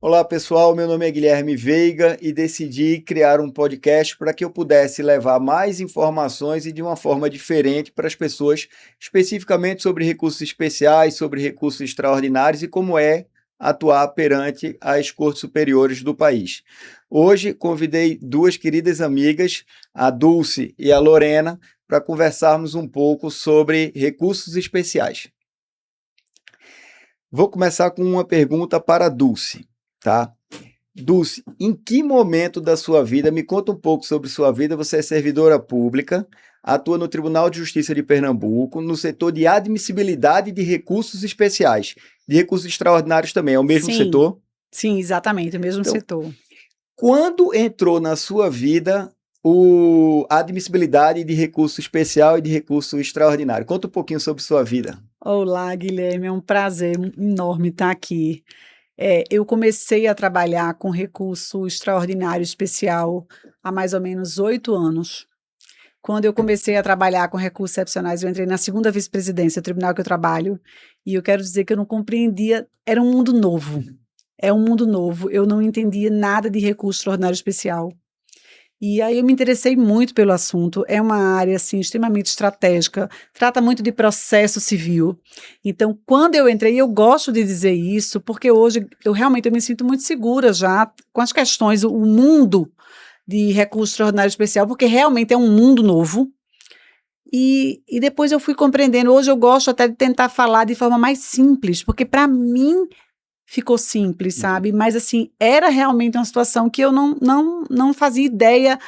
Olá pessoal, meu nome é Guilherme Veiga e decidi criar um podcast para que eu pudesse levar mais informações e de uma forma diferente para as pessoas, especificamente sobre recursos especiais, sobre recursos extraordinários e como é atuar perante as cortes superiores do país. Hoje convidei duas queridas amigas, a Dulce e a Lorena, para conversarmos um pouco sobre recursos especiais. Vou começar com uma pergunta para a Dulce, tá? Dulce, em que momento da sua vida, me conta um pouco sobre sua vida, você é servidora pública, atua no Tribunal de Justiça de Pernambuco, no setor de admissibilidade de recursos especiais, de recursos extraordinários também, é o mesmo Sim, setor? sim, exatamente, o mesmo Então, setor. quando entrou na sua vida a admissibilidade de recurso especial e de recurso extraordinário? Conta um pouquinho sobre sua vida. Olá, Guilherme, é um prazer enorme estar aqui. Eu comecei a trabalhar com recurso extraordinário especial há mais ou menos 8 anos. Quando eu comecei a trabalhar com recursos excepcionais, eu entrei na segunda vice-presidência, o tribunal que eu trabalho, e eu quero dizer que eu não compreendia, era um mundo novo. É um mundo novo, eu não entendia nada de recurso extraordinário especial. E aí eu me interessei muito pelo assunto, é uma área, assim, extremamente estratégica, trata muito de processo civil. Então, quando eu entrei, eu gosto de dizer isso, porque hoje eu me sinto muito segura já com as questões, o mundo de recurso extraordinário especial, porque realmente é um mundo novo. E depois eu fui compreendendo, hoje eu gosto até de tentar falar de forma mais simples, porque para mim ficou simples, Uhum. sabe? Mas assim, era realmente uma situação que eu não fazia ideia.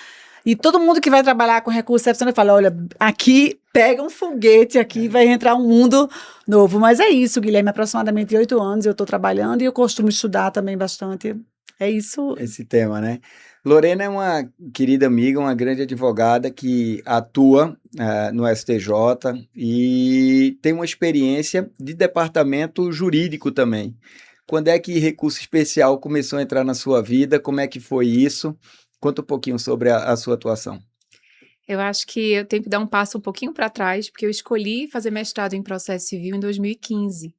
E todo mundo que vai trabalhar com recurso excepcional fala: olha, aqui pega um foguete, aqui vai entrar um mundo novo. Mas é isso, Guilherme, aproximadamente 8 anos eu estou trabalhando e eu costumo estudar também bastante. É isso. Esse tema, né? Lorena é uma querida amiga, uma grande advogada que atua no STJ e tem uma experiência de departamento jurídico também. Quando é que recurso especial começou a entrar na sua vida? Como é que foi isso? Conta um pouquinho sobre a sua atuação. Eu acho que eu tenho que dar um passo um pouquinho para trás, porque eu escolhi fazer mestrado em processo civil em 2015.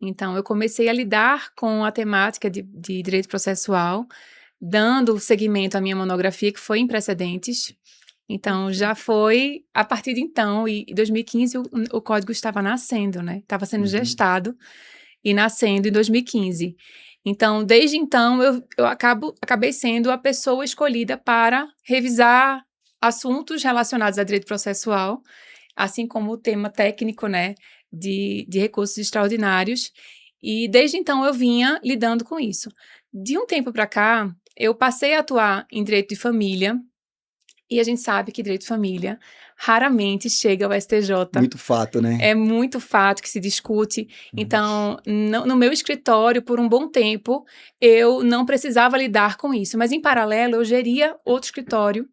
Então, eu comecei a lidar com a temática de direito processual, dando seguimento à minha monografia, que foi em precedentes. Então, já foi a partir de então, e em 2015 o código estava nascendo, né? Estava sendo Uhum. gestado e nascendo em 2015. Então, desde então, eu acabei sendo a pessoa escolhida para revisar assuntos relacionados a direito processual, assim como o tema técnico, né, de recursos extraordinários. E desde então eu vinha lidando com isso. De um tempo para cá, eu passei a atuar em direito de família, e a gente sabe que direito de família raramente chega ao STJ. Muito fato, né? É muito fato que se discute. Uhum. Então, no meu escritório, por um bom tempo, eu não precisava lidar com isso. Mas, em paralelo, eu geria outro escritório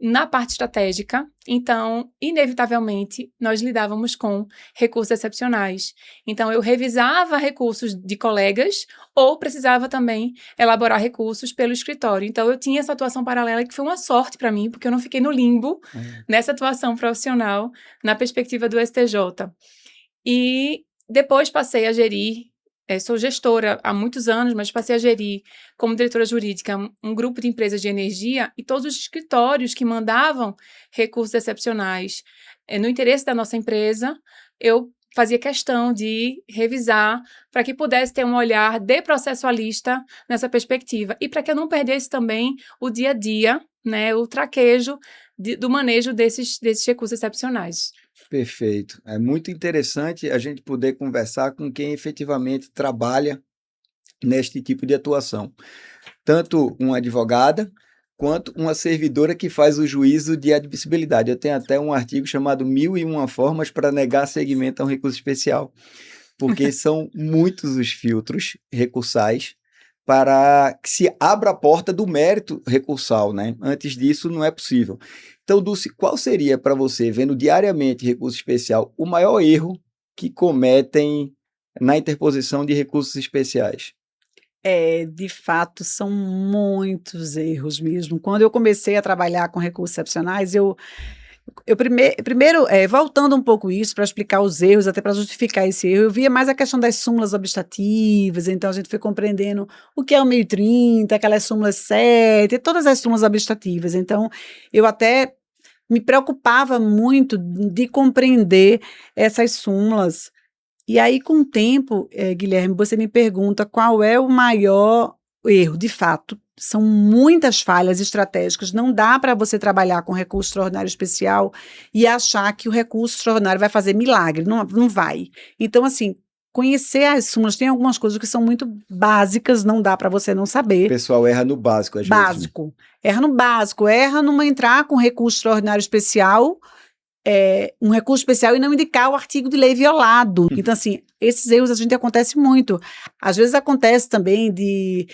na parte estratégica. Então, inevitavelmente, nós lidávamos com recursos excepcionais. Então, eu revisava recursos de colegas ou precisava também elaborar recursos pelo escritório. Então, eu tinha essa atuação paralela que foi uma sorte para mim, porque eu não fiquei no limbo É. nessa atuação profissional na perspectiva do STJ. E depois passei a gerir, sou gestora há muitos anos, mas passei a gerir, como diretora jurídica, um grupo de empresas de energia e todos os escritórios que mandavam recursos excepcionais no interesse da nossa empresa, eu fazia questão de revisar para que pudesse ter um olhar de processualista nessa perspectiva e para que eu não perdesse também o dia a dia, né, o traquejo do manejo desses recursos excepcionais. Perfeito. É muito interessante a gente poder conversar com quem efetivamente trabalha neste tipo de atuação. Tanto uma advogada quanto uma servidora que faz o juízo de admissibilidade. Eu tenho até um artigo chamado 1001 formas para negar seguimento a um recurso especial, porque são muitos os filtros recursais para que se abra a porta do mérito recursal, né? Antes disso, não é possível. Então, Dulce, qual seria para você, vendo diariamente recurso especial, o maior erro que cometem na interposição de recursos especiais? De fato, são muitos erros mesmo. Quando eu comecei a trabalhar com recursos excepcionais, Primeiro, voltando um pouco isso, para explicar os erros, até para justificar esse erro, eu via mais a questão das súmulas obstativas, então a gente foi compreendendo o que é o 1030, aquelas súmulas 7, todas as súmulas obstativas. Então, eu até me preocupava muito de compreender essas súmulas. E aí, com o tempo, Guilherme, você me pergunta qual é o maior erro. De fato, são muitas falhas estratégicas. Não dá para você trabalhar com recurso extraordinário especial e achar que o recurso extraordinário vai fazer milagre. Não, não vai. Então, assim, conhecer as súmulas, tem algumas coisas que são muito básicas, não dá para você não O saber. pessoal erra no básico, às vezes, né? Básico. Erra no básico, erra numa entrar com recurso extraordinário especial, um recurso especial e não indicar o artigo de lei violado. Então, assim, esses erros a gente acontece muito. Às vezes acontece também de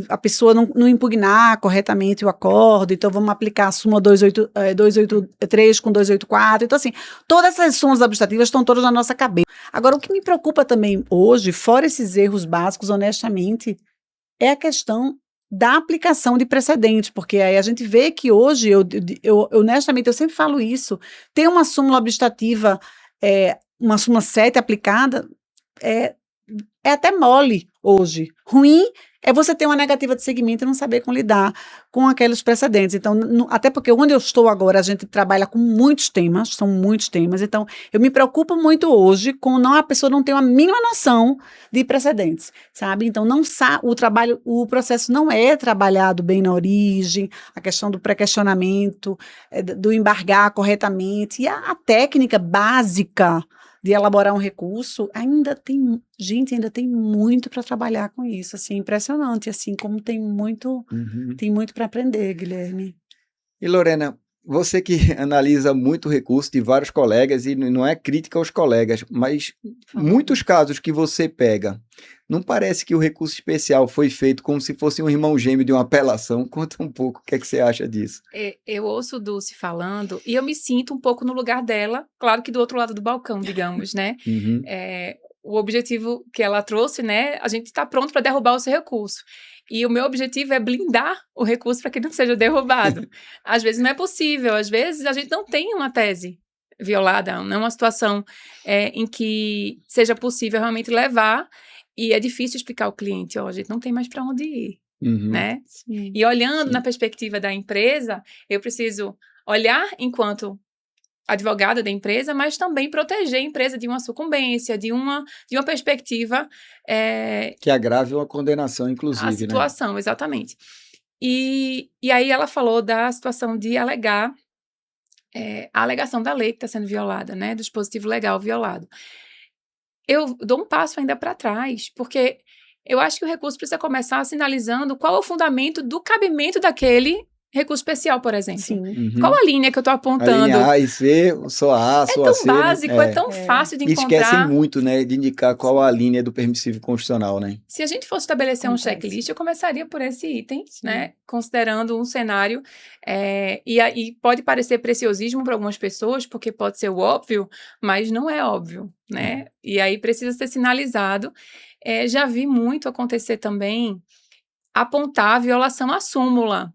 a pessoa não impugnar corretamente o acordo, então vamos aplicar a súmula 283 com 284. Então, assim, todas essas súmulas obstativas estão todas na nossa cabeça. Agora, o que me preocupa também hoje, fora esses erros básicos, honestamente, é a questão da aplicação de precedentes, porque aí a gente vê que hoje, honestamente, eu sempre falo isso, ter uma súmula obstativa, uma súmula 7 aplicada, é até mole hoje. Ruim é você ter uma negativa de segmento e não saber como lidar com aqueles precedentes. Então, até porque onde eu estou agora, a gente trabalha com muitos temas, são muitos temas, então eu me preocupo muito hoje com a pessoa não ter uma mínima noção de precedentes, sabe? Então, o processo não é trabalhado bem na origem, a questão do pré-questionamento, do embargar corretamente, e a técnica básica de elaborar um recurso, ainda tem muito para trabalhar com isso, assim, impressionante, assim, como tem muito para aprender, Guilherme. E Lorena, você que analisa muito recurso de vários colegas, e não é crítica aos colegas, mas muitos casos que você pega, não parece que o recurso especial foi feito como se fosse um irmão gêmeo de uma apelação? Conta um pouco, o que é que você acha disso? Eu ouço Dulce falando e eu me sinto um pouco no lugar dela, claro que do outro lado do balcão, digamos, né? O objetivo que ela trouxe, né? A gente está pronto para derrubar o seu recurso. E o meu objetivo é blindar o recurso para que não seja derrubado. Às vezes não é possível, às vezes a gente não tem uma tese violada, não é uma situação em que seja possível realmente levar, e é difícil explicar ao cliente, a gente não tem mais para onde ir, né? Sim. E olhando na perspectiva da empresa, eu preciso olhar enquanto advogada da empresa, mas também proteger a empresa de uma sucumbência, de uma perspectiva... que agrave uma condenação, inclusive, a situação, né? Exatamente. E aí ela falou da situação de alegar a alegação da lei que está sendo violada, né, do dispositivo legal violado. Eu dou um passo ainda para trás, porque eu acho que o recurso precisa começar sinalizando qual é o fundamento do cabimento daquele recurso especial, por exemplo. Sim. Qual a linha que eu estou apontando? A linha A e C, só A, só A, C. É tão básico, né? é tão fácil de encontrar. Esquecem muito, né, de indicar qual a linha do permissivo constitucional, né? Se a gente fosse estabelecer um checklist, eu começaria por esse item, né, considerando um cenário, e aí pode parecer preciosismo para algumas pessoas, porque pode ser o óbvio, mas não é óbvio, né? E aí precisa ser sinalizado. Já vi muito acontecer também apontar a violação à súmula.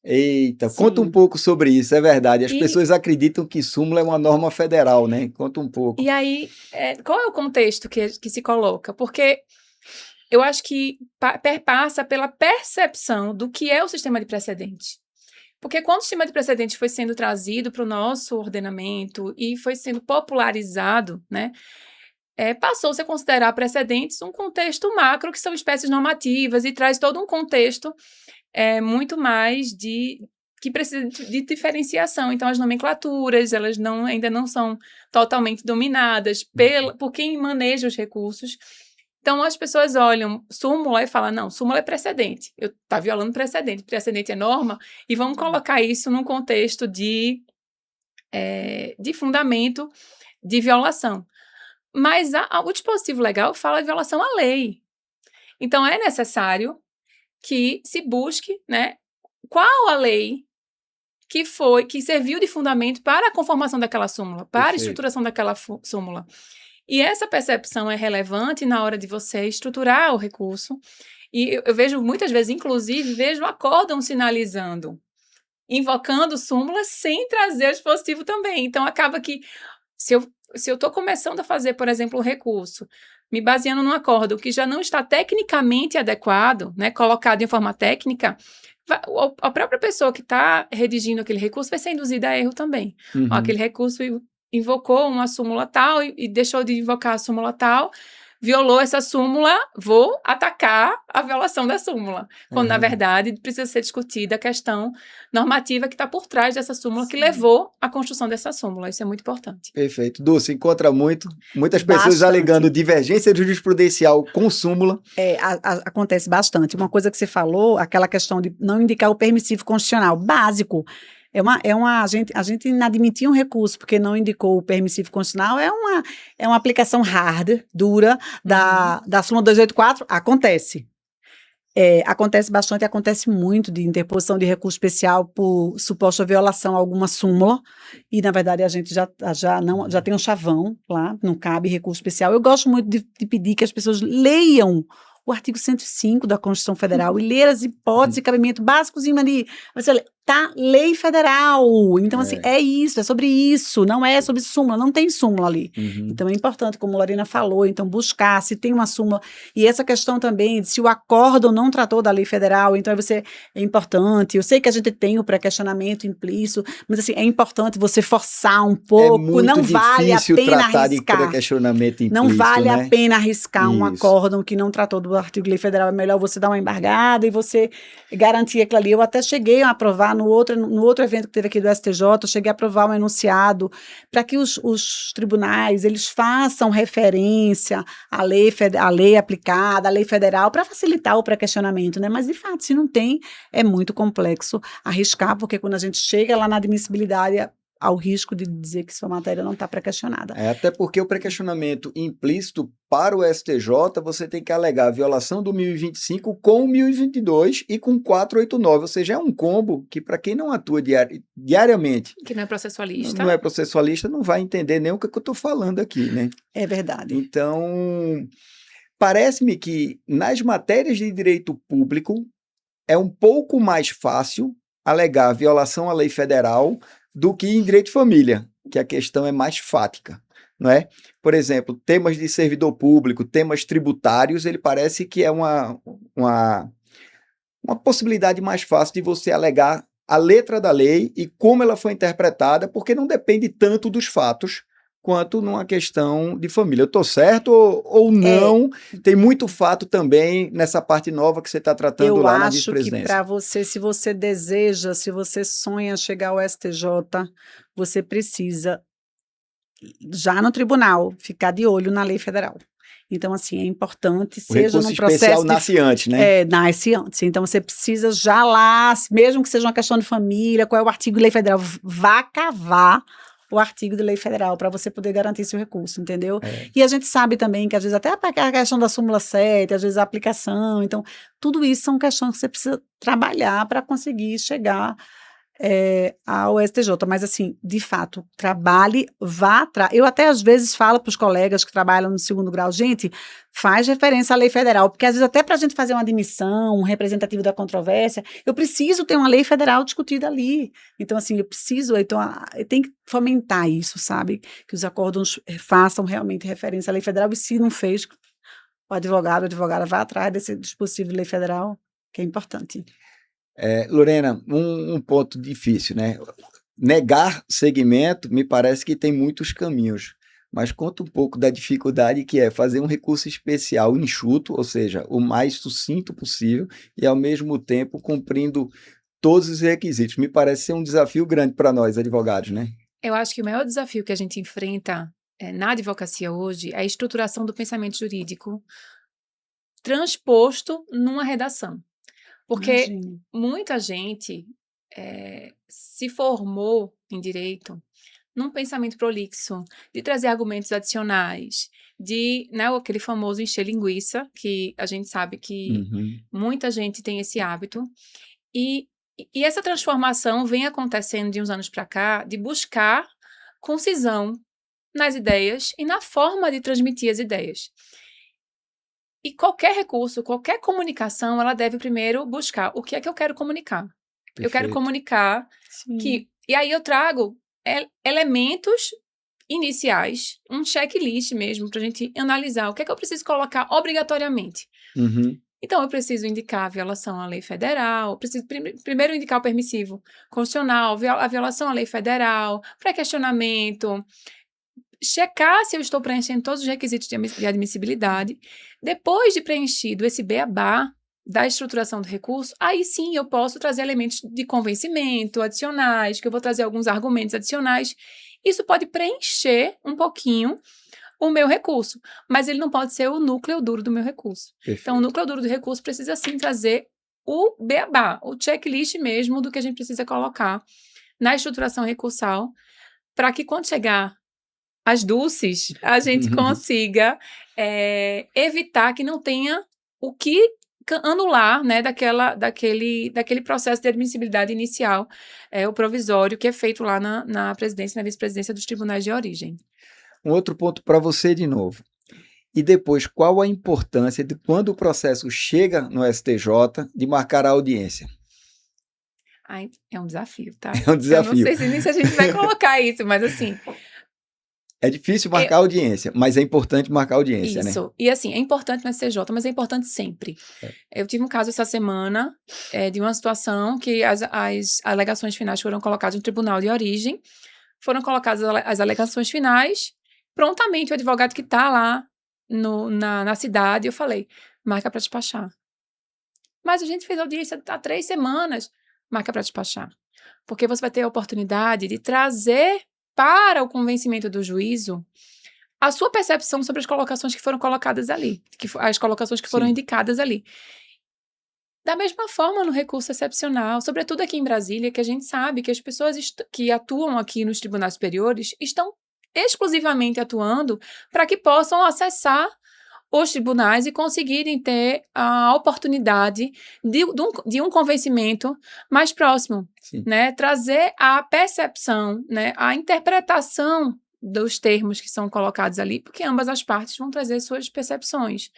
Eita, conta um pouco sobre isso, é verdade. As pessoas acreditam que súmula é uma norma federal, né? Conta um pouco. E aí, qual é o contexto que se coloca? Porque eu acho que perpassa pela percepção do que é o sistema de precedente. Porque quando o sistema de precedente foi sendo trazido para o nosso ordenamento e foi sendo popularizado, né, passou-se a considerar precedentes um contexto macro, que são espécies normativas, e traz todo um contexto muito mais que precisa de diferenciação. Então, as nomenclaturas, elas ainda não são totalmente dominadas por quem maneja os recursos. Então, as pessoas olham súmula e falam, não, súmula é precedente. Está violando precedente. Precedente é norma, e vamos colocar isso num contexto de fundamento de violação. Mas o dispositivo legal fala de violação à lei. Então, é necessário que se busque, né, qual a lei que serviu de fundamento para a conformação daquela súmula, para a estruturação daquela súmula. E essa percepção é relevante na hora de você estruturar o recurso. E eu vejo muitas vezes, inclusive, vejo acórdão sinalizando. invocando súmula sem trazer o dispositivo também. Então, acaba que, se eu estou começando a fazer, por exemplo, um recurso, me baseando num acórdão que já não está tecnicamente adequado, né, colocado em forma técnica, a própria pessoa que está redigindo aquele recurso vai ser induzida a erro também. Uhum. Aquele recurso invocou uma súmula tal e deixou de invocar a súmula tal, violou essa súmula, vou atacar a violação da súmula. Quando, na verdade, precisa ser discutida a questão normativa que está por trás dessa súmula, que levou à construção dessa súmula. Isso é muito importante. Perfeito. Dulce, encontra muitas pessoas Bastante. alegando divergência jurisprudencial com súmula. Acontece bastante. Uma coisa que você falou, aquela questão de não indicar o permissivo constitucional, básico. A gente inadmitir um recurso porque não indicou o permissivo constitucional é uma aplicação hard, dura, da súmula 284, acontece. Acontece bastante, acontece muito de interposição de recurso especial por suposta violação a alguma súmula, e na verdade a gente já tem um chavão lá, não cabe recurso especial. Eu gosto muito de pedir que as pessoas leiam o artigo 105 da Constituição Federal e ler as hipóteses de cabimento básicos em maneira. Você lê, tá, lei federal. Então, assim, é isso, é sobre isso, não é sobre súmula, não tem súmula ali. Então, é importante, como a Lorena falou, então, buscar se tem uma súmula. E essa questão também, de se o acórdão não tratou da lei federal, então é importante. Eu sei que a gente tem o pré-questionamento implícito, mas, assim, é importante você forçar um pouco, não vale a pena arriscar. Questionamento implícito, não vale a pena arriscar um Isso. acórdão que não tratou do artigo de lei federal. É melhor você dar uma embargada e você garantir aquilo ali. Eu até cheguei a aprovar no outro evento que teve aqui do STJ, eu cheguei a aprovar um enunciado para que os tribunais, eles façam referência à lei aplicada, à lei federal, para facilitar o pré-questionamento, né? Mas, de fato, se não tem, é muito complexo arriscar, porque quando a gente chega lá na admissibilidade, há o risco de dizer que sua matéria não está pré-questionada. Até porque o pré-questionamento implícito para o STJ, você tem que alegar a violação do 1025 com o 1022 e com 489, ou seja, é um combo que, para quem não atua diariamente, que não é processualista, não vai entender nem o que eu estou falando aqui, né? É verdade. Então, parece-me que nas matérias de direito público é um pouco mais fácil alegar violação à lei federal do que em direito de família, que a questão é mais fática, não é? Por exemplo, temas de servidor público, temas tributários, ele parece que é uma possibilidade mais fácil de você alegar a letra da lei e como ela foi interpretada, porque não depende tanto dos fatos quanto numa questão de família. Eu estou certo ou não? Tem muito fato também nessa parte nova que você está tratando lá na vice-presidência. Eu acho que para você, se você deseja, se você sonha chegar ao STJ, você precisa, já no tribunal, ficar de olho na lei federal. Então, assim, é importante, seja no processo... O recurso especial nasce antes, né? Nasce antes. Então, você precisa já lá, mesmo que seja uma questão de família, qual é o artigo de lei federal, vá cavar o artigo de lei federal para você poder garantir seu recurso, entendeu? E a gente sabe também que às vezes até a questão da súmula 7, às vezes a aplicação, então tudo isso são questões que você precisa trabalhar para conseguir chegar ao STJ, mas assim, de fato, trabalhe, vá atrás. Eu até às vezes falo para os colegas que trabalham no segundo grau, gente, faz referência à lei federal, porque às vezes até para a gente fazer uma admissão, um representativo da controvérsia, eu preciso ter uma lei federal discutida ali. Então, assim, eu tenho que fomentar isso, sabe? Que os acórdãos façam realmente referência à lei federal, e se não fez, o advogado, a advogada vai atrás desse dispositivo de lei federal, que é importante. Lorena, um ponto difícil, né? Negar segmento me parece que tem muitos caminhos, mas conta um pouco da dificuldade que é fazer um recurso especial enxuto, ou seja, o mais sucinto possível e ao mesmo tempo cumprindo todos os requisitos. Me parece ser um desafio grande para nós, advogados, né? Eu acho que o maior desafio que a gente enfrenta na advocacia hoje é a estruturação do pensamento jurídico transposto numa redação. Porque muita gente se formou em direito num pensamento prolixo, de trazer argumentos adicionais, de, né, aquele famoso encher linguiça, que a gente sabe que muita gente tem esse hábito. E essa transformação vem acontecendo de uns anos para cá, de buscar concisão nas ideias e na forma de transmitir as ideias. E qualquer recurso, qualquer comunicação, ela deve primeiro buscar o que é que eu quero comunicar. Eu quero Perfeito. comunicar Sim. que... E aí eu trago elementos iniciais, um checklist mesmo, para a gente analisar o que é que eu preciso colocar obrigatoriamente. Uhum. Então, eu preciso indicar a violação à lei federal, preciso primeiro indicar o permissivo constitucional, a violação à lei federal, pré-questionamento, checar se eu estou preenchendo todos os requisitos de admissibilidade. Depois de preenchido esse beabá da estruturação do recurso, aí sim eu posso trazer elementos de convencimento adicionais, que eu vou trazer alguns argumentos adicionais. Isso pode preencher um pouquinho o meu recurso, mas ele não pode ser o núcleo duro do meu recurso. Perfeito. Então, o núcleo duro do recurso precisa sim trazer o beabá, o checklist mesmo do que a gente precisa colocar na estruturação recursal, para que quando chegar as dulces, a gente consiga evitar que não tenha o que anular, né, daquele processo de admissibilidade inicial, o provisório, que é feito lá na presidência e na vice-presidência dos tribunais de origem. Um outro ponto para você de novo. E depois, qual a importância de quando o processo chega no STJ de marcar a audiência? Ai, é um desafio, tá? É um desafio. Eu não sei se nem se a gente vai colocar isso, mas assim... É difícil marcar audiência, mas é importante marcar audiência, né? Isso. E assim, é importante no STJ, mas é importante sempre. Eu tive um caso essa semana de uma situação que as alegações finais foram colocadas no tribunal de origem, foram colocadas as alegações finais, prontamente o advogado que está lá na cidade, eu falei, marca para despachar. Mas a gente fez audiência há 3 semanas, marca para despachar. Porque você vai ter a oportunidade de trazer para o convencimento do juízo a sua percepção sobre as colocações que foram colocadas ali, as colocações que foram indicadas ali. Da mesma forma no recurso excepcional, sobretudo aqui em Brasília, que a gente sabe que as pessoas que atuam aqui nos tribunais superiores estão exclusivamente atuando para que possam acessar os tribunais e conseguirem ter a oportunidade de um convencimento mais próximo, né? Trazer a percepção, né? A interpretação dos termos que são colocados ali, porque ambas as partes vão trazer suas percepções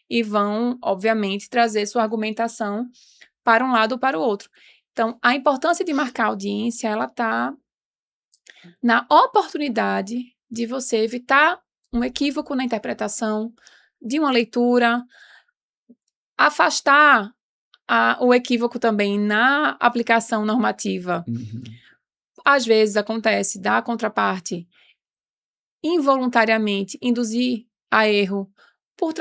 e vão, obviamente, trazer sua argumentação para um lado ou para o outro. Então, a importância de marcar audiência, ela está na oportunidade de você evitar um equívoco na interpretação de uma leitura, afastar o equívoco também na aplicação normativa. Às vezes acontece da contraparte involuntariamente induzir a erro por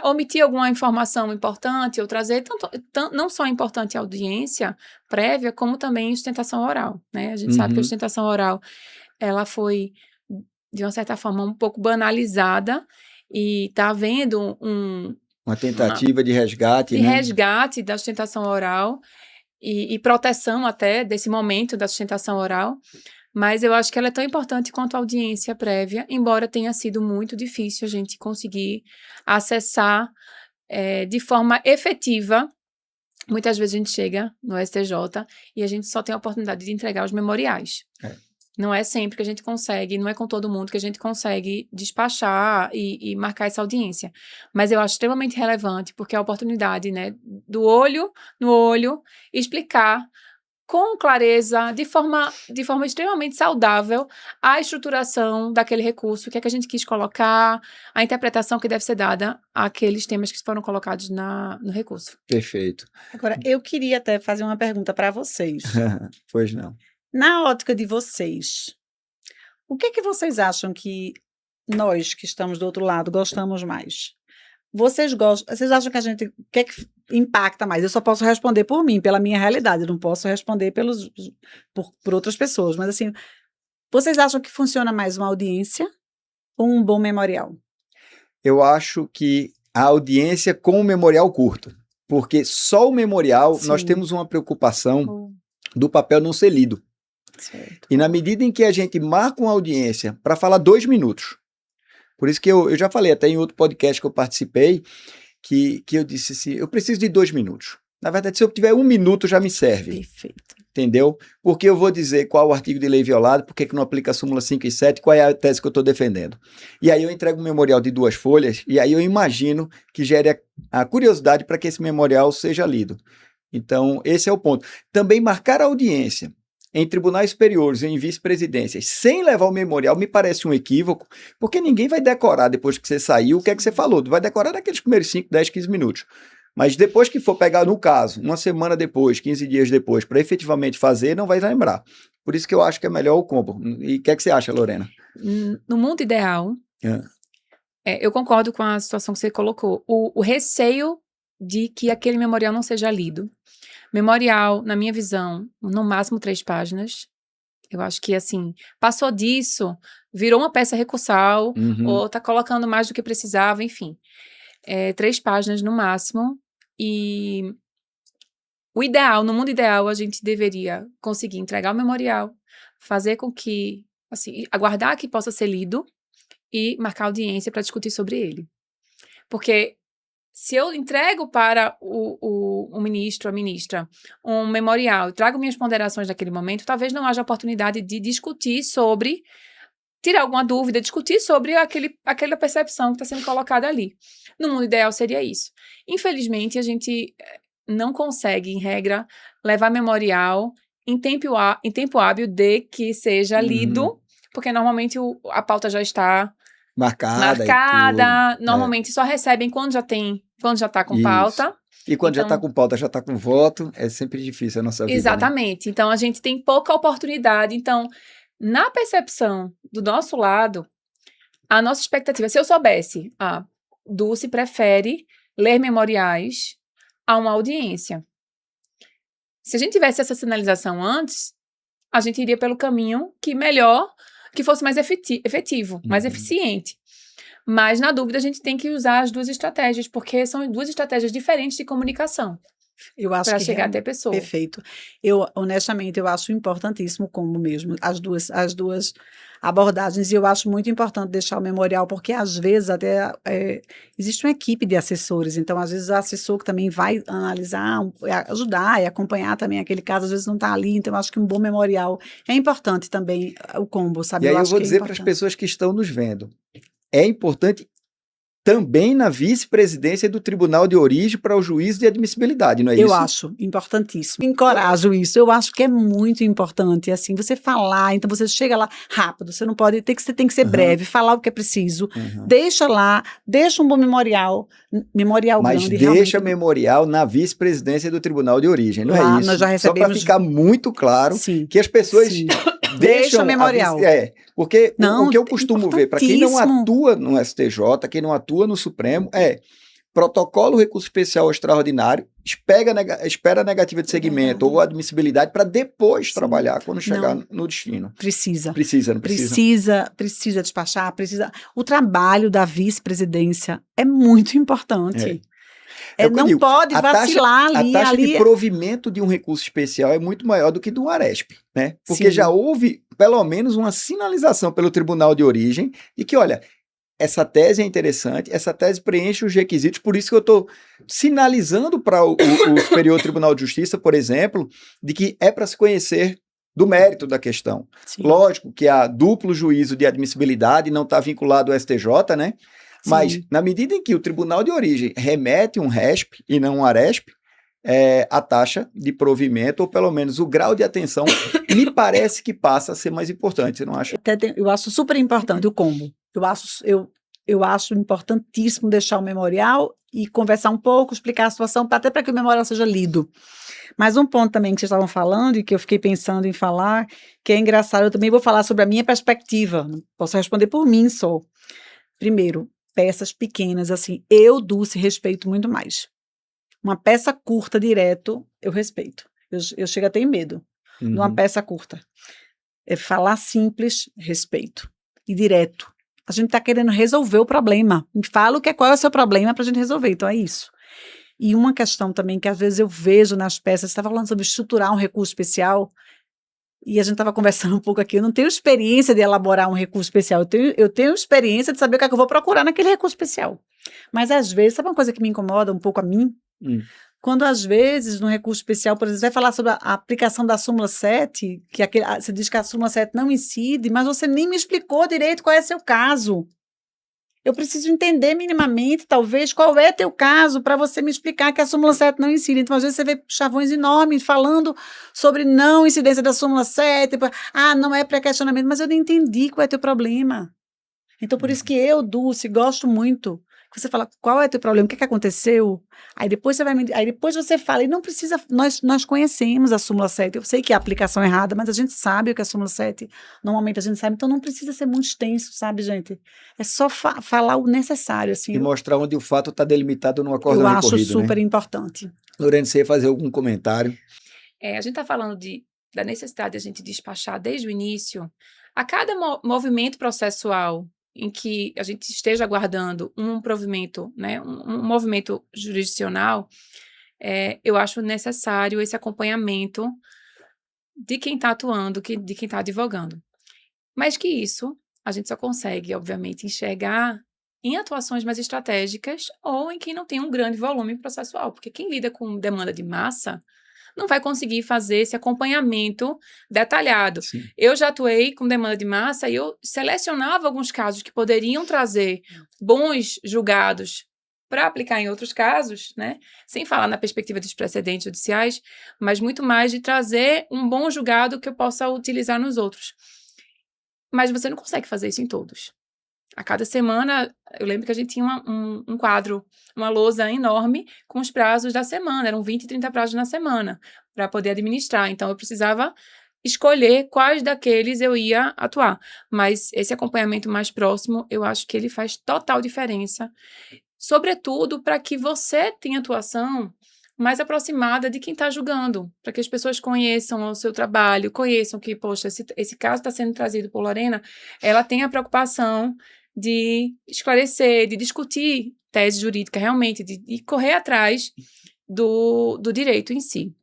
omitir alguma informação importante ou trazer não só importante a audiência prévia, como também sustentação oral, né? A gente sabe que a sustentação oral ela foi, de uma certa forma, um pouco banalizada e está havendo uma tentativa de resgate, né? Resgate da sustentação oral e proteção até desse momento da sustentação oral, mas eu acho que ela é tão importante quanto a audiência prévia, embora tenha sido muito difícil a gente conseguir acessar de forma efetiva. Muitas vezes a gente chega no STJ e a gente só tem a oportunidade de entregar os memoriais. Não é sempre que a gente consegue, não é com todo mundo que a gente consegue despachar e marcar essa audiência. Mas eu acho extremamente relevante, porque é a oportunidade, né, do olho no olho, explicar com clareza, de forma extremamente saudável, a estruturação daquele recurso, o que é que a gente quis colocar, a interpretação que deve ser dada àqueles temas que foram colocados no recurso. Perfeito. Agora, eu queria até fazer uma pergunta para vocês. Pois não. Na ótica de vocês, o que é que vocês acham que nós que estamos do outro lado gostamos mais? Vocês acham que o que é que impacta mais? Eu só posso responder por mim, pela minha realidade, eu não posso responder por outras pessoas, mas assim, vocês acham que funciona mais uma audiência ou um bom memorial? Eu acho que a audiência com o memorial curto, porque só o memorial nós temos uma preocupação do papel não ser lido. Certo. E na medida em que a gente marca uma audiência para falar 2 minutos, por isso que eu já falei até em outro podcast que eu participei, que eu disse assim, eu preciso de 2 minutos. Na verdade, se eu tiver 1 minuto já me serve. Perfeito. Entendeu? Porque eu vou dizer qual o artigo de lei violado, por que não aplica a súmula 5 e 7, qual é a tese que eu estou defendendo. E aí eu entrego um memorial de 2 folhas, e aí eu imagino que gere a curiosidade para que esse memorial seja lido. Então, esse é o ponto. Também marcar a audiência em tribunais superiores e em vice-presidências sem levar o memorial me parece um equívoco, porque ninguém vai decorar depois que você saiu o que é que você falou. Tu vai decorar naqueles primeiros 5, 10, 15 minutos. Mas depois que for pegar, no caso, uma semana depois, 15 dias depois, para efetivamente fazer, não vai lembrar. Por isso que eu acho que é melhor o combo. E o que é que você acha, Lorena? No mundo ideal, eu concordo com a situação que você colocou. O receio de que aquele memorial não seja lido. Memorial, na minha visão, no máximo 3 páginas. Eu acho que, assim, passou disso, virou uma peça recursal, ou tá colocando mais do que precisava, enfim. 3 páginas no máximo. E o ideal, no mundo ideal, a gente deveria conseguir entregar o memorial, fazer com que, assim, aguardar que possa ser lido e marcar audiência para discutir sobre ele. Porque se eu entrego para o ministro, a ministra, um memorial, trago minhas ponderações naquele momento, talvez não haja oportunidade de discutir sobre, tirar alguma dúvida, discutir sobre aquela percepção que está sendo colocada ali. No mundo ideal seria isso. Infelizmente, a gente não consegue, em regra, levar memorial em tempo hábil de que seja lido, porque normalmente a pauta já está marcada. Normalmente só recebem quando já está com pauta. E quando já está com pauta, já está com voto, é sempre difícil a nossa vida. Exatamente. Né? Então, a gente tem pouca oportunidade. Então, na percepção do nosso lado, a nossa expectativa, se eu soubesse, Dulce prefere ler memoriais a uma audiência. Se a gente tivesse essa sinalização antes, a gente iria pelo caminho que fosse mais efetivo, mais eficiente. Mas, na dúvida, a gente tem que usar as 2 estratégias, porque são 2 estratégias diferentes de comunicação. Eu acho para que chegar até a pessoa. Perfeito. Honestamente, eu acho importantíssimo como mesmo, as duas abordagens, e eu acho muito importante deixar o memorial, porque às vezes até existe uma equipe de assessores, então às vezes o assessor que também vai analisar, ajudar e acompanhar também aquele caso, às vezes não está ali, então eu acho que um bom memorial é importante também, o combo, sabe? E aí eu vou dizer para as pessoas que estão nos vendo, é importante também na vice-presidência do Tribunal de Origem para o juízo de admissibilidade, não é isso? Eu acho importantíssimo. Encorajo isso. Eu acho que é muito importante, assim, você falar, então você chega lá rápido, você não pode, tem que ser breve, falar o que é preciso, deixa lá, deixa um bom memorial Mas grande. Mas deixa memorial na vice-presidência do Tribunal de Origem, não é isso? Nós já recebemos... Só para ficar muito claro que as pessoas... Deixa memorial. Porque o que eu costumo ver, para quem não atua no STJ, quem não atua no Supremo, protocolo recurso especial extraordinário, espera a negativa de segmento ou admissibilidade para depois trabalhar quando chegar no destino. Precisa despachar, O trabalho da vice-presidência é muito importante. Não pode vacilar ali. A taxa de provimento de um recurso especial é muito maior do que do ARESP, né? Porque já houve, pelo menos, uma sinalização pelo Tribunal de Origem de que, olha, essa tese é interessante, essa tese preenche os requisitos, por isso que eu estou sinalizando para o Superior Tribunal de Justiça, por exemplo, de que é para se conhecer do mérito da questão. Lógico que há duplo juízo de admissibilidade, não está vinculado ao STJ, né? Mas, na medida em que o Tribunal de Origem remete um RESP e não um ARESP, a taxa de provimento, ou pelo menos o grau de atenção, me parece que passa a ser mais importante, você não acha? Eu acho super importante o combo. Eu acho importantíssimo deixar o memorial e conversar um pouco, explicar a situação, até para que o memorial seja lido. Mas um ponto também que vocês estavam falando e que eu fiquei pensando em falar, que é engraçado, eu também vou falar sobre a minha perspectiva, não posso responder por mim só. Primeiro, peças pequenas, assim, Dulce, respeito muito mais. Uma peça curta, direto, eu respeito. Eu chego a ter medo de uma peça curta. Falar simples, respeito. E direto. A gente está querendo resolver o problema. Me fala qual é o seu problema para a gente resolver. Então, é isso. E uma questão também que às vezes eu vejo nas peças, você estava falando sobre estruturar um recurso especial, e a gente estava conversando um pouco aqui, eu não tenho experiência de elaborar um recurso especial, eu tenho experiência de saber o que é que eu vou procurar naquele recurso especial. Mas às vezes, sabe uma coisa que me incomoda um pouco a mim? Quando às vezes, no recurso especial, por exemplo, você vai falar sobre a aplicação da súmula 7, você diz que a súmula 7 não incide, mas você nem me explicou direito qual é seu caso. Eu preciso entender minimamente, talvez, qual é teu caso, para você me explicar que a súmula 7 não incide. Então, às vezes, você vê chavões enormes falando sobre não incidência da súmula 7, não é pré-questionamento, mas eu não entendi qual é teu problema. Então, por isso que eu, Dulce, gosto muito. Que você fala, qual é teu problema? O que aconteceu? Aí depois você fala, e não precisa, nós conhecemos a súmula 7. Eu sei que é a aplicação errada, mas a gente sabe o que é a súmula 7. Normalmente a gente sabe, então não precisa ser muito extenso, sabe, gente? É só falar o necessário, assim. E mostrar onde o fato está delimitado no acordo Eu recorrido, acho super importante. Lorena, você ia fazer algum comentário? A gente está falando da necessidade de a gente despachar desde o início. A cada movimento processual em que a gente esteja aguardando um provimento, né, um movimento jurisdicional, eu acho necessário esse acompanhamento de quem está atuando, de quem está advogando. Mas que isso a gente só consegue, obviamente, enxergar em atuações mais estratégicas ou em quem não tem um grande volume processual, porque quem lida com demanda de massa não vai conseguir fazer esse acompanhamento detalhado. Sim. Eu já atuei com demanda de massa e eu selecionava alguns casos que poderiam trazer bons julgados para aplicar em outros casos, né? Sem falar na perspectiva dos precedentes judiciais, mas muito mais de trazer um bom julgado que eu possa utilizar nos outros. Mas você não consegue fazer isso em todos. A cada semana, eu lembro que a gente tinha um quadro, uma lousa enorme com os prazos da semana. Eram 20, 30 prazos na semana para poder administrar. Então, eu precisava escolher quais daqueles eu ia atuar. Mas esse acompanhamento mais próximo, eu acho que ele faz total diferença. Sobretudo para que você tenha atuação mais aproximada de quem está julgando, para que as pessoas conheçam o seu trabalho, conheçam que, poxa, esse caso está sendo trazido por Lorena, ela tem a preocupação de esclarecer, de discutir tese jurídica realmente, de correr atrás do direito em si,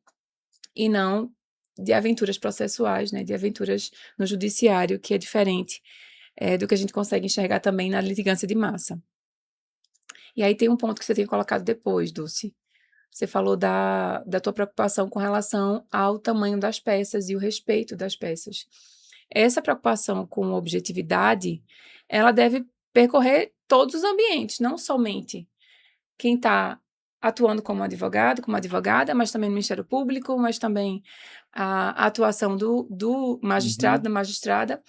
e não de aventuras processuais, né, de aventuras no judiciário, que é diferente do que a gente consegue enxergar também na litigância de massa. E aí tem um ponto que você tem colocado depois, Dulce. Você falou da tua preocupação com relação ao tamanho das peças e o respeito das peças. Essa preocupação com objetividade, ela deve percorrer todos os ambientes, não somente quem está atuando como advogado, como advogada, mas também no Ministério Público, mas também a atuação do magistrado, da magistrada,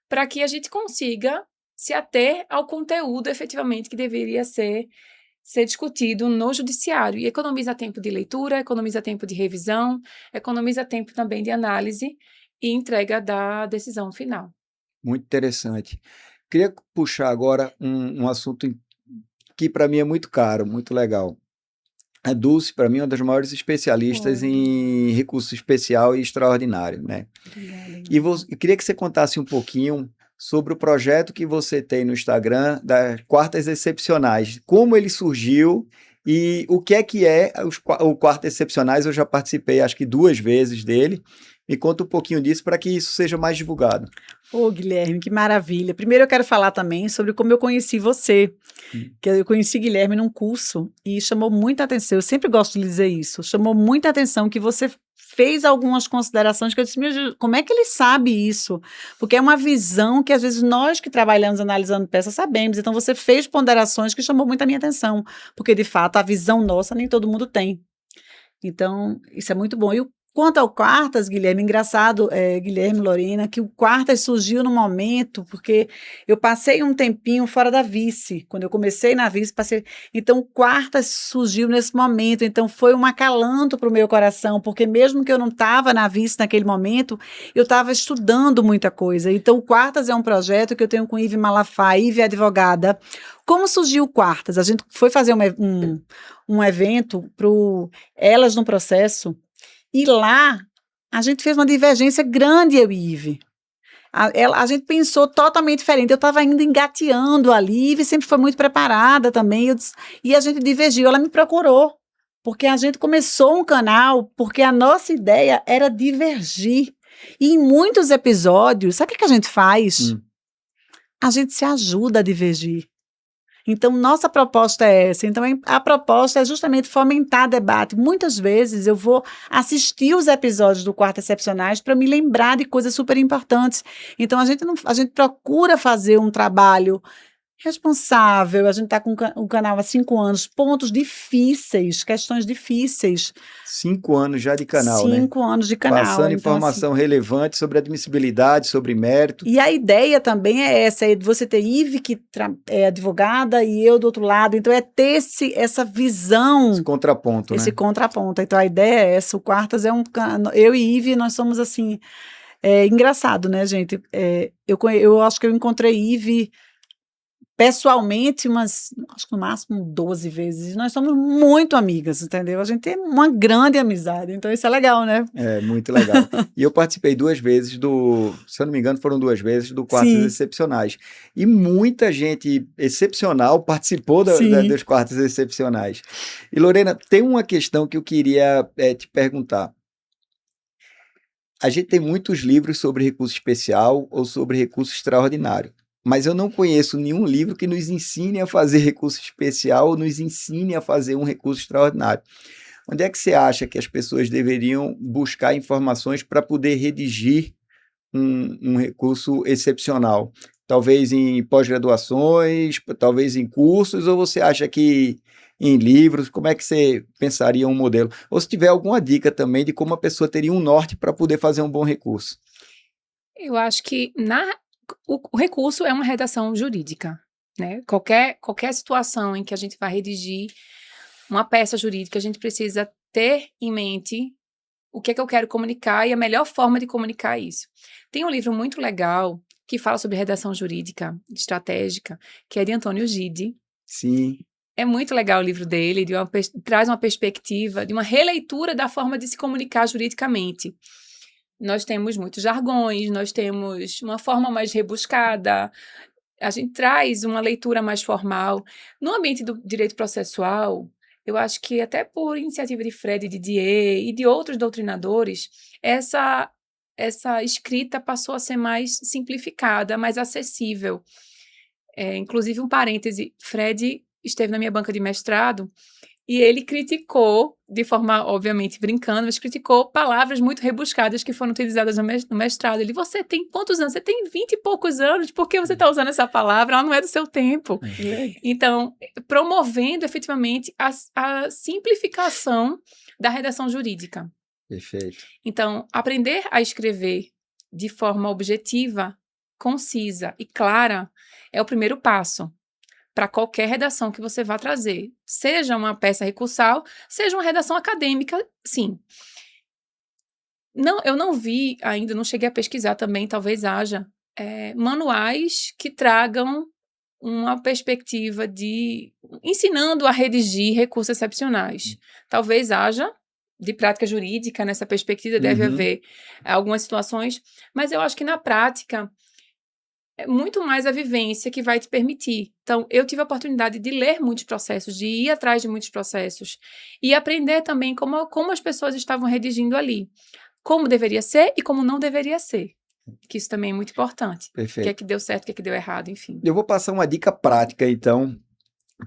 para que a gente consiga se ater ao conteúdo efetivamente que deveria ser discutido no judiciário, e economiza tempo de leitura, economiza tempo de revisão, economiza tempo também de análise e entrega da decisão final. Muito interessante. Queria puxar agora um assunto que para mim é muito caro, muito legal. A Dulce, para mim, é uma das maiores especialistas em recurso especial e extraordinário, né? E eu queria que você contasse um pouquinho sobre o projeto que você tem no Instagram das Quartas Excepcionais, como ele surgiu e o que é o Quartas Excepcionais. Eu já participei, acho que 2 vezes dele. Me conta um pouquinho disso para que isso seja mais divulgado. Guilherme, que maravilha. Primeiro eu quero falar também sobre como eu conheci você, que eu conheci Guilherme num curso e chamou muita atenção, eu sempre gosto de dizer isso, chamou muita atenção que você fez algumas considerações que eu disse, meu Deus, como é que ele sabe isso? Porque é uma visão que às vezes nós que trabalhamos analisando peças sabemos, então você fez ponderações que chamou muito a minha atenção, porque de fato a visão nossa nem todo mundo tem. Então, isso é muito bom. E quanto ao Quartas, Guilherme, engraçado, Guilherme, Lorena, que o Quartas surgiu no momento, porque eu passei um tempinho fora da vice, quando eu comecei na vice, então o Quartas surgiu nesse momento, então foi um acalanto para o meu coração, porque mesmo que eu não estava na vice naquele momento, eu estava estudando muita coisa, então o Quartas é um projeto que eu tenho com Ive Malafaia, Ive é advogada. Como surgiu o Quartas? A gente foi fazer um evento para Elas no Processo, e lá, a gente fez uma divergência grande, eu e Ive. A gente pensou totalmente diferente. Eu estava ainda engateando ali, Ive sempre foi muito preparada também. E a gente divergiu. Ela me procurou, porque a gente começou um canal, porque a nossa ideia era divergir. E em muitos episódios, sabe o que a gente faz? A gente se ajuda a divergir. Então, nossa proposta é essa. Então, a proposta é justamente fomentar debate. Muitas vezes eu vou assistir os episódios do Quartas Excepcionais para me lembrar de coisas super importantes. Então, a gente procura fazer um trabalho responsável, a gente está com o canal há 5 anos, pontos difíceis, questões difíceis. 5 anos já de canal, né? 5 anos de canal. Passando então, informação relevante sobre admissibilidade, sobre mérito. E a ideia também é essa, é você ter Ive, que é advogada, e eu do outro lado. Então, é ter essa visão. Esse contraponto, Esse né? contraponto. Então, a ideia é essa. O Quartas é eu e Ive, nós somos assim. Engraçado, né, gente? Eu acho que eu encontrei Ive pessoalmente acho que no máximo 12 vezes. Nós somos muito amigas, entendeu? A gente tem uma grande amizade, então isso é legal, né? É, muito legal. E eu participei 2 vezes se eu não me engano, foram 2 vezes do Quartos Sim. Excepcionais. E muita gente excepcional participou dos Quartos Excepcionais. E Lorena, tem uma questão que eu queria te perguntar. A gente tem muitos livros sobre recurso especial ou sobre recurso extraordinário, mas eu não conheço nenhum livro que nos ensine a fazer recurso especial ou nos ensine a fazer um recurso extraordinário. Onde é que você acha que as pessoas deveriam buscar informações para poder redigir um recurso excepcional? Talvez em pós-graduações, talvez em cursos, ou você acha que em livros? Como é que você pensaria um modelo? Ou se tiver alguma dica também de como a pessoa teria um norte para poder fazer um bom recurso? Eu acho que o recurso é uma redação jurídica, né? Qualquer situação em que a gente vai redigir uma peça jurídica, a gente precisa ter em mente o que é que eu quero comunicar e a melhor forma de comunicar isso. Tem um livro muito legal que fala sobre redação jurídica estratégica, que é de Antônio Gide. Sim. É muito legal o livro dele, traz uma perspectiva de uma releitura da forma de se comunicar juridicamente. Nós temos muitos jargões, nós temos uma forma mais rebuscada, a gente traz uma leitura mais formal. No ambiente do direito processual, eu acho que até por iniciativa de Fred Didier e de outros doutrinadores, essa escrita passou a ser mais simplificada, mais acessível. Inclusive, um parêntese, Fred esteve na minha banca de mestrado e ele criticou, de forma, obviamente, brincando, mas criticou palavras muito rebuscadas que foram utilizadas no mestrado. Você tem quantos anos? Você tem 20 e poucos anos, por que você está usando essa palavra? Ela não é do seu tempo. Então, promovendo, efetivamente, a simplificação da redação jurídica. Perfeito. Então, aprender a escrever de forma objetiva, concisa e clara é o primeiro passo para qualquer redação que você vá trazer. Seja uma peça recursal, seja uma redação acadêmica, sim. Eu não vi ainda, não cheguei a pesquisar também, talvez haja, manuais que tragam uma perspectiva ensinando a redigir recursos excepcionais. Talvez haja, de prática jurídica, nessa perspectiva deve haver algumas situações, mas eu acho que na prática é muito mais a vivência que vai te permitir. Então, eu tive a oportunidade de ler muitos processos, de ir atrás de muitos processos e aprender também como as pessoas estavam redigindo ali. Como deveria ser e como não deveria ser. Que isso também é muito importante. Perfeito. O que é que deu certo, o que é que deu errado, enfim. Eu vou passar uma dica prática, então,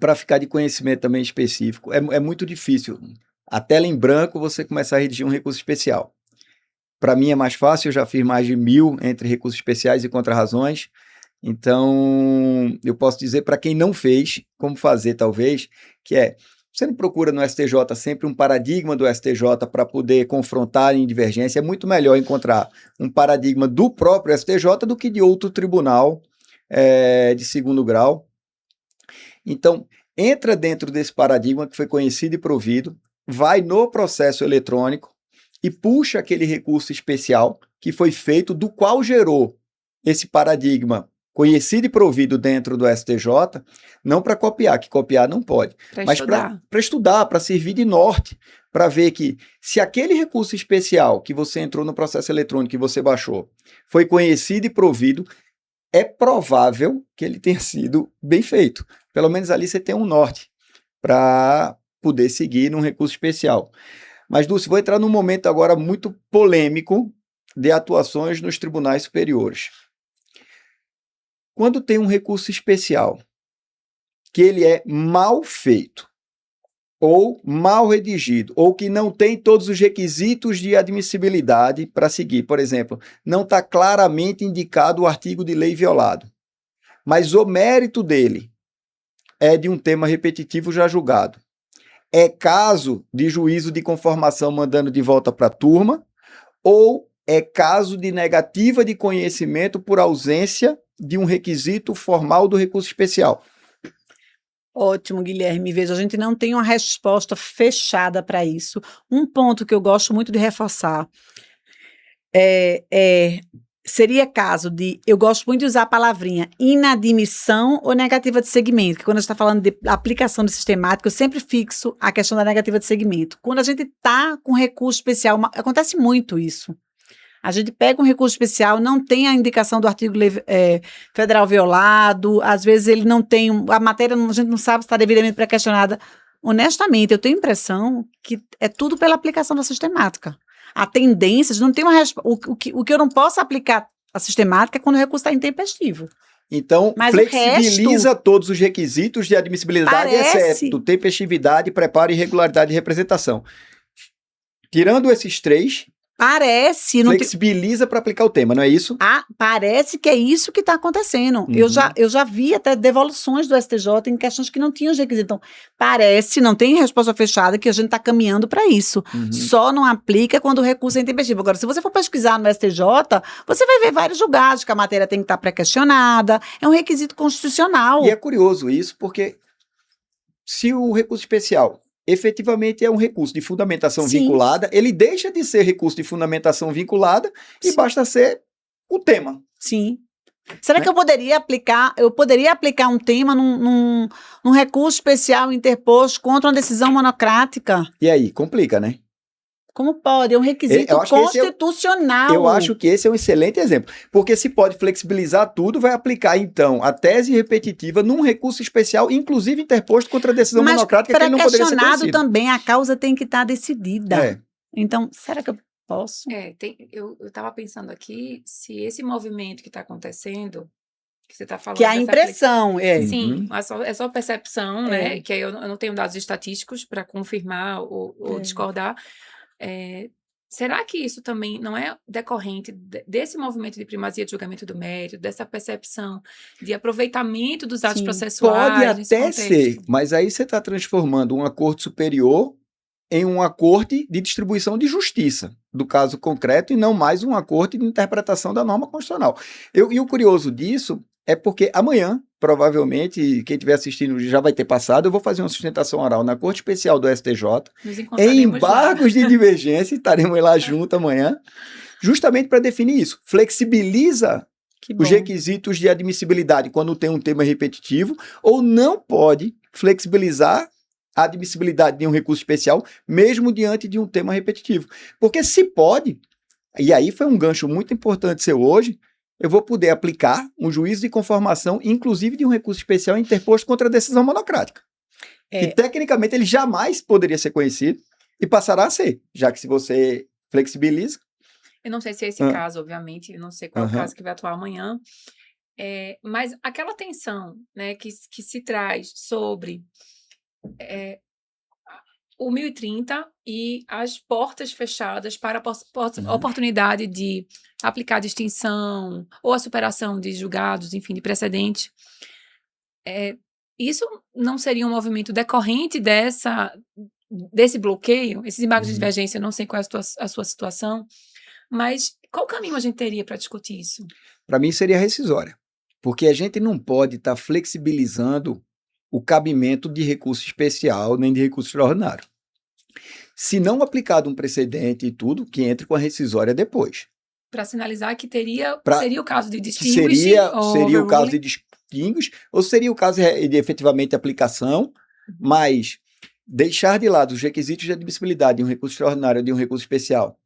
para ficar de conhecimento também específico. É muito difícil. A tela em branco, você começar a redigir um recurso especial. Para mim é mais fácil, eu já fiz mais de 1000 entre recursos especiais e contrarrazões. Então, eu posso dizer para quem não fez, como fazer talvez, que você não procura no STJ sempre um paradigma do STJ para poder confrontar em divergência. É muito melhor encontrar um paradigma do próprio STJ do que de outro tribunal de segundo grau. Então, entra dentro desse paradigma que foi conhecido e provido, vai no processo eletrônico e puxa aquele recurso especial que foi feito, do qual gerou esse paradigma conhecido e provido dentro do STJ, não para copiar, que copiar não pode, mas para estudar, para servir de norte, para ver que se aquele recurso especial que você entrou no processo eletrônico que você baixou foi conhecido e provido, é provável que ele tenha sido bem feito. Pelo menos ali você tem um norte para poder seguir num recurso especial. Mas, Dulce, vou entrar num momento agora muito polêmico de atuações nos tribunais superiores. Quando tem um recurso especial que ele é mal feito, ou mal redigido, ou que não tem todos os requisitos de admissibilidade para seguir, por exemplo, não está claramente indicado o artigo de lei violado, mas o mérito dele é de um tema repetitivo já julgado. É caso de juízo de conformação mandando de volta para a turma, ou é caso de negativa de conhecimento por ausência de um requisito formal do recurso especial. Ótimo, Guilherme. Veja, a gente não tem uma resposta fechada para isso. Um ponto que eu gosto muito de reforçar seria caso de, eu gosto muito de usar a palavrinha inadmissão ou negativa de segmento, que quando a gente está falando de aplicação de sistemática, eu sempre fixo a questão da negativa de segmento. Quando a gente está com recurso especial, acontece muito isso. A gente pega um recurso especial, não tem a indicação do artigo federal violado, às vezes ele não tem, a matéria a gente não sabe se está devidamente pré-questionada. Honestamente, eu tenho a impressão que é tudo pela aplicação da sistemática. A tendência, não tem uma o que eu não posso aplicar a sistemática é quando o recurso está intempestivo. Então, mas flexibiliza todos os requisitos de admissibilidade, exceto tempestividade, preparo, irregularidade e representação. Tirando esses três, flexibiliza para aplicar o tema, não é isso? Parece que é isso que está acontecendo. Uhum. Eu já vi até devoluções do STJ em questões que não tinham os requisitos. Então, parece, não tem resposta fechada, que a gente está caminhando para isso. Uhum. Só não aplica quando o recurso é intempestivo. Agora, se você for pesquisar no STJ, você vai ver vários julgados que a matéria tem que estar pré-questionada. É um requisito constitucional. E é curioso isso, porque se o recurso especial efetivamente é um recurso de fundamentação vinculada, ele deixa de ser recurso de fundamentação vinculada e basta ser o tema. Sim. Será que eu poderia aplicar um tema num recurso especial interposto contra uma decisão monocrática? E aí, complica, né? Como pode? É um requisito constitucional. Eu acho que esse é um excelente exemplo. Porque se pode flexibilizar tudo, vai aplicar, então, a tese repetitiva num recurso especial, inclusive interposto contra a decisão monocrática que não poderia ser conhecido. Também, a causa tem que estar decidida. Então, será que eu posso? Eu estava pensando aqui, se esse movimento que está acontecendo, que você está falando... Que é a impressão, Sim, é só percepção, né? Que aí eu não tenho dados estatísticos para confirmar ou discordar. Será que isso também não é decorrente desse movimento de primazia de julgamento do mérito, dessa percepção de aproveitamento dos atos processuais? Pode até ser, mas aí você está transformando uma corte superior em uma corte de distribuição de justiça do caso concreto e não mais uma corte de interpretação da norma constitucional. E o curioso disso é porque amanhã, provavelmente, quem estiver assistindo já vai ter passado, eu vou fazer uma sustentação oral na Corte Especial do STJ, em embargos de divergência, estaremos lá junto amanhã, justamente para definir isso. Flexibiliza os requisitos de admissibilidade quando tem um tema repetitivo, ou não pode flexibilizar a admissibilidade de um recurso especial, mesmo diante de um tema repetitivo. Porque se pode, e aí foi um gancho muito importante seu hoje, eu vou poder aplicar um juízo de conformação, inclusive de um recurso especial interposto contra a decisão monocrática. Que, tecnicamente, ele jamais poderia ser conhecido e passará a ser, já que se você flexibiliza... Eu não sei se é esse caso, obviamente, eu não sei qual é o caso que vai atuar amanhã, mas aquela tensão, né, que se traz sobre o 1030 e as portas fechadas para a oportunidade de aplicar a distinção ou a superação de julgados, enfim, de precedente. Isso não seria um movimento decorrente desse bloqueio? Esses embargos de divergência, eu não sei qual é a sua situação, mas qual caminho a gente teria para discutir isso? Para mim seria rescisória, porque a gente não pode estar flexibilizando o cabimento de recurso especial nem de recurso extraordinário. Se não aplicado um precedente e tudo, que entre com a rescisória depois. Para sinalizar que seria o caso de distinguish seria o caso de distinguish, ou seria o caso de efetivamente aplicação, mas deixar de lado os requisitos de admissibilidade de um recurso extraordinário ou de um recurso especial,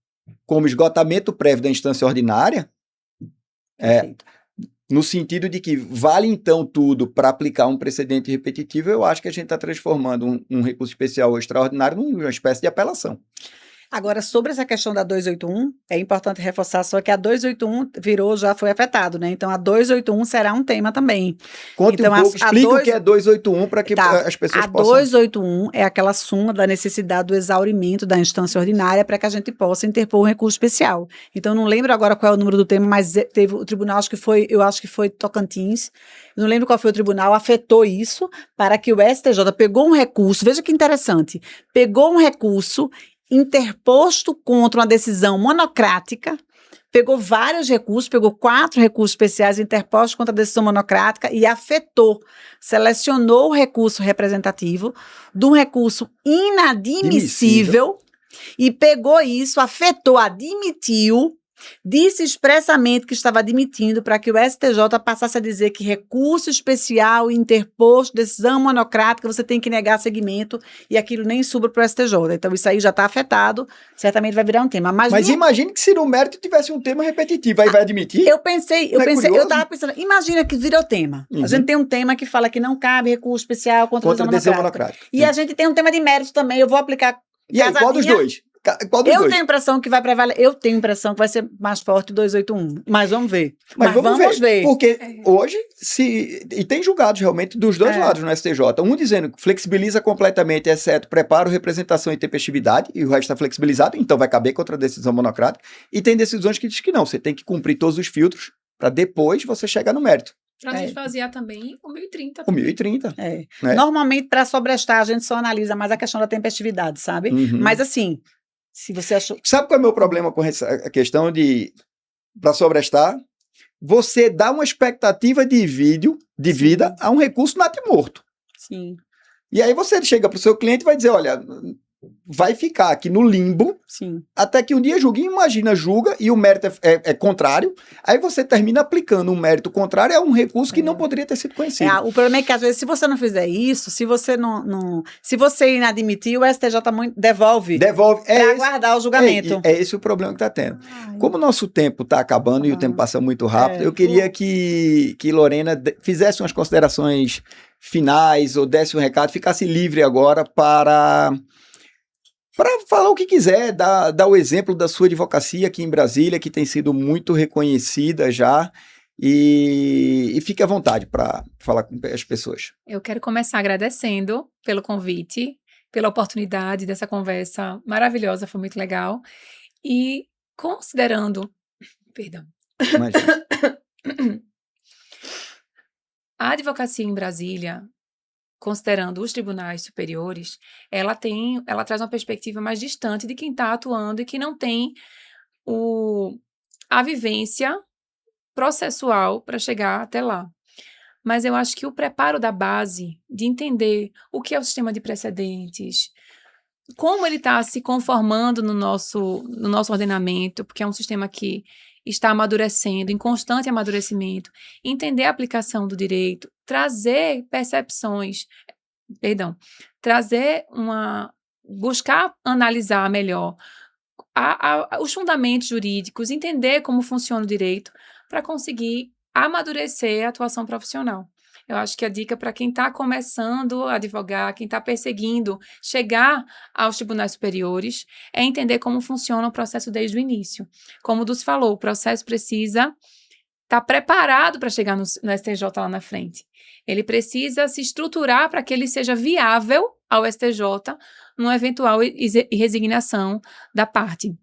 como esgotamento prévio da instância ordinária, no sentido de que vale então tudo para aplicar um precedente repetitivo, eu acho que a gente está transformando um recurso especial ou extraordinário numa espécie de apelação. Agora, sobre essa questão da 281, é importante reforçar só que a 281 já foi afetado, né? Então, a 281 será um tema também. Conte então, um pouco, explica o que é 281 para que as pessoas possam... A 281 é aquela súmula da necessidade do exaurimento da instância ordinária para que a gente possa interpor um recurso especial. Então, não lembro agora qual é o número do tema, mas teve o tribunal, eu acho que foi Tocantins, não lembro qual foi o tribunal, afetou isso para que o STJ pegou um recurso, veja que interessante, pegou um recurso interposto contra uma decisão monocrática, pegou vários recursos, pegou 4 recursos especiais interpostos contra a decisão monocrática e afetou, selecionou o recurso representativo de um recurso inadmissível e pegou isso, afetou, admitiu, disse expressamente que estava admitindo para que o STJ passasse a dizer que recurso especial interposto, decisão monocrática, você tem que negar seguimento e aquilo nem suba para o STJ. Então, isso aí já está afetado, certamente vai virar um tema. Mas imagine que se no mérito tivesse um tema repetitivo, aí vai admitir? Eu estava pensando, imagina que virou tema. A gente tem um tema que fala que não cabe recurso especial contra a decisão monocrática. E a gente tem um tema de mérito também, eu vou aplicar... E aí, qual dos dois? Tenho a impressão que vai prevalecer. Eu tenho a impressão que vai ser mais forte o 281. Mas vamos ver. Mas vamos ver. Porque hoje, e tem julgados realmente dos dois lados no STJ. Um dizendo que flexibiliza completamente, exceto preparo, representação e tempestividade, e o resto está flexibilizado, então vai caber contra a decisão monocrática. E tem decisões que diz que não, você tem que cumprir todos os filtros para depois você chegar no mérito. Para a gente esvaziar também o 1030. O 1030. Né? Normalmente, para sobrestar, a gente só analisa mais a questão da tempestividade, sabe? Mas assim... Se você achou... Sabe qual é o meu problema com essa questão de, para sobrestar? Você dá uma expectativa de vida a um recurso natimorto. Sim. E aí você chega para o seu cliente e vai dizer, olha, vai ficar aqui no limbo, até que um dia julgue. Imagina, julga e o mérito é contrário, aí você termina aplicando um mérito contrário a um recurso que não poderia ter sido conhecido. O problema é que, às vezes, se você não fizer isso, se você se você inadmitir, o STJ devolve para aguardar o julgamento. É esse o problema que está tendo. Como o nosso tempo está acabando e o tempo passa muito rápido, eu queria que Lorena fizesse umas considerações finais ou desse um recado, ficasse livre agora para falar o que quiser, dar o exemplo da sua advocacia aqui em Brasília, que tem sido muito reconhecida já, e fique à vontade para falar com as pessoas. Eu quero começar agradecendo pelo convite, pela oportunidade dessa conversa maravilhosa, foi muito legal, e considerando... Perdão. A advocacia em Brasília, considerando os tribunais superiores, ela traz uma perspectiva mais distante de quem está atuando e que não tem a vivência processual para chegar até lá. Mas eu acho que o preparo da base, de entender o que é o sistema de precedentes, como ele está se conformando no nosso ordenamento, porque é um sistema que está amadurecendo, em constante amadurecimento, entender a aplicação do direito, trazer percepções, buscar analisar melhor os fundamentos jurídicos, entender como funciona o direito, para conseguir amadurecer a atuação profissional. Eu acho que a dica para quem está começando a advogar, quem está perseguindo chegar aos tribunais superiores, é entender como funciona o processo desde o início. Como o Dulce falou, o processo precisa estar preparado para chegar no STJ lá na frente. Ele precisa se estruturar para que ele seja viável ao STJ numa eventual resignação da parte.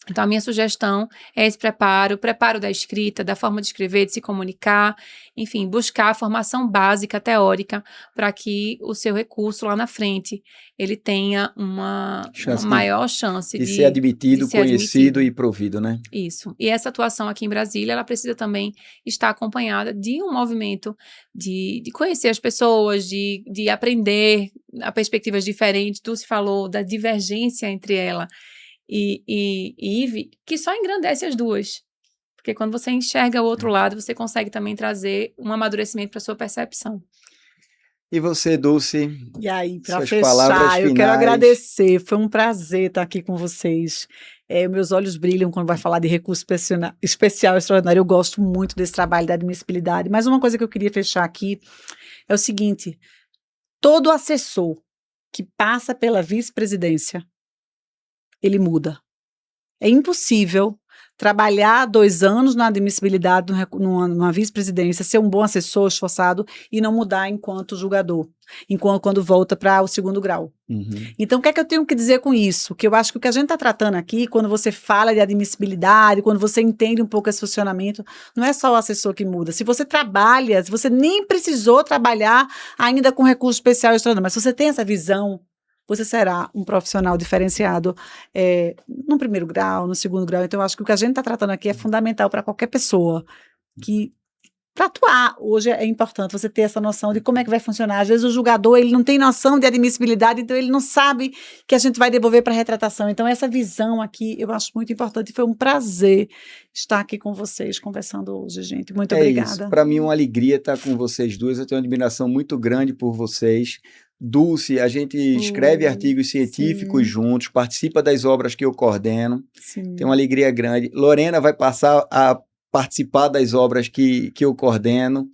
Então, a minha sugestão é esse preparo da escrita, da forma de escrever, de se comunicar, enfim, buscar a formação básica, teórica, para que o seu recurso lá na frente, ele tenha uma maior chance de ser admitido, conhecido e provido, né? Isso. E essa atuação aqui em Brasília, ela precisa também estar acompanhada de um movimento de conhecer as pessoas, de aprender a perspectivas diferentes. Tu se falou da divergência entre ela e Ive, que só engrandece as duas. Porque quando você enxerga o outro lado, você consegue também trazer um amadurecimento para a sua percepção. E você, Dulce? E aí, para fechar, eu quero agradecer. Foi um prazer estar aqui com vocês. Meus olhos brilham quando vai falar de recurso especial extraordinário. Eu gosto muito desse trabalho da admissibilidade. Mas uma coisa que eu queria fechar aqui é o seguinte: todo assessor que passa pela vice-presidência ele muda. É impossível trabalhar 2 anos na admissibilidade numa vice-presidência, ser um bom assessor esforçado e não mudar enquanto julgador, quando volta para o 2º grau. Então, o que é que eu tenho que dizer com isso? Que eu acho que o que a gente está tratando aqui, quando você fala de admissibilidade, quando você entende um pouco esse funcionamento, não é só o assessor que muda. Se você trabalha, se você nem precisou trabalhar ainda com recurso especial extraordinário, mas se você tem essa visão, você será um profissional diferenciado no 1º grau, no 2º grau. Então, eu acho que o que a gente está tratando aqui é fundamental para qualquer pessoa que, para atuar, hoje é importante você ter essa noção de como é que vai funcionar. Às vezes o julgador, ele não tem noção de admissibilidade, então ele não sabe que a gente vai devolver para retratação. Então, essa visão aqui, eu acho muito importante. Foi um prazer estar aqui com vocês, conversando hoje, gente. Muito obrigada. Para mim é uma alegria estar com vocês duas. Eu tenho uma admiração muito grande por vocês. Dulce, a gente escreve artigos científicos juntos, participa das obras que eu coordeno. Tem uma alegria grande. Lorena vai passar a participar das obras que eu coordeno.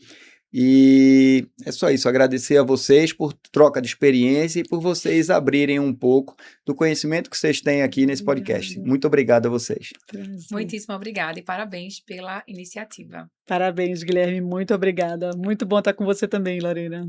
E é só isso, agradecer a vocês por troca de experiência e por vocês abrirem um pouco do conhecimento que vocês têm aqui nesse podcast. Muito obrigado a vocês. Muitíssimo obrigada e parabéns pela iniciativa. Parabéns, Guilherme, muito obrigada. Muito bom estar com você também, Lorena.